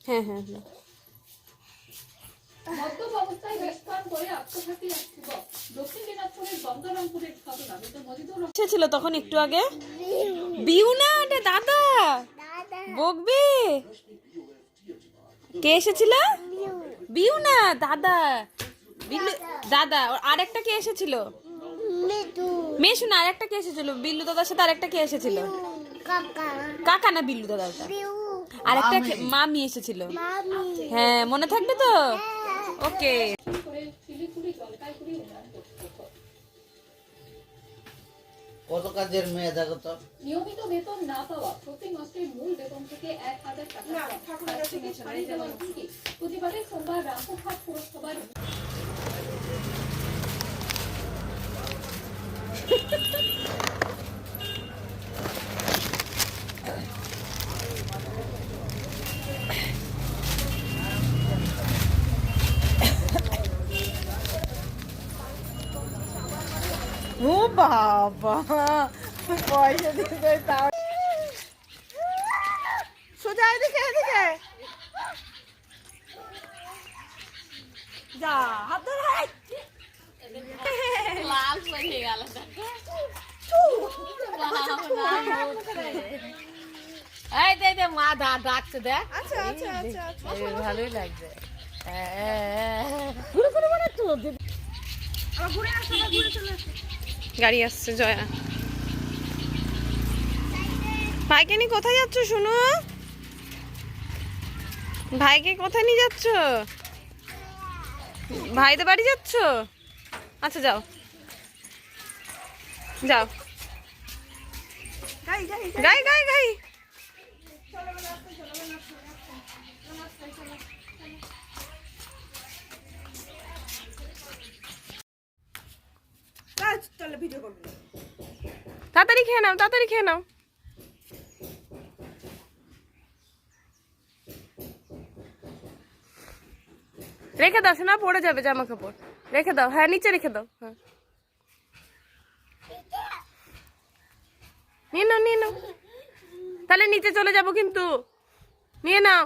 হ্যাঁ হ্যাঁ হ্যাঁ ছিল তখন একটু আগে বিউ না এটা দাদা বকবে কে এসেছিল বিউ না দাদা বিল্লু দাদা আরেকটা কে এসেছিল মেশু না আরেকটা কে এসেছিল বিল্লু দাদার সাথে আরেকটা কে এসেছিল কাকা না বিল্লু দাদা আরেকটা মামি এসেছিল হ্যাঁ মনে থাকবে তো ওকে কত কাজের মেয়ে দেখো তো নিয়মিত বেতন না পাওয়া প্রতি মাসের মূল বেতন থেকে 1000 টাকা প্রতিবারে সোমবার রামপুরহাট পুরসভার ও বাবা পয়সা দিতে তাও সোজা এদিকে এদিকে যা হাত ধরে লাল হয়ে গেল এই দে মা ডাকছে দেখ আচ্ছা আচ্ছা আচ্ছা ভালোই লাগছে গাড়ি আসছে জয়া ভাইকে নিয়ে কোথায় যাচ্ছ শুনো ভাইকে কোথায় নিয়ে যাচ্ছ ভাইদের বাড়ি যাচ্ছ আচ্ছা যাও যাও গাই গাই গাই তাড়াতাড়ি খেয়ে নাও তাড়াতাড়ি খেয়ে নাও রেখে দাও শোনা পড়ে যাবে জামা কাপড় রেখে দাও হ্যাঁ নিচে রেখে দাও হ্যাঁ নিয়ে নাও তাহলে নিচে চলে যাবো কিন্তু নিয়ে নাও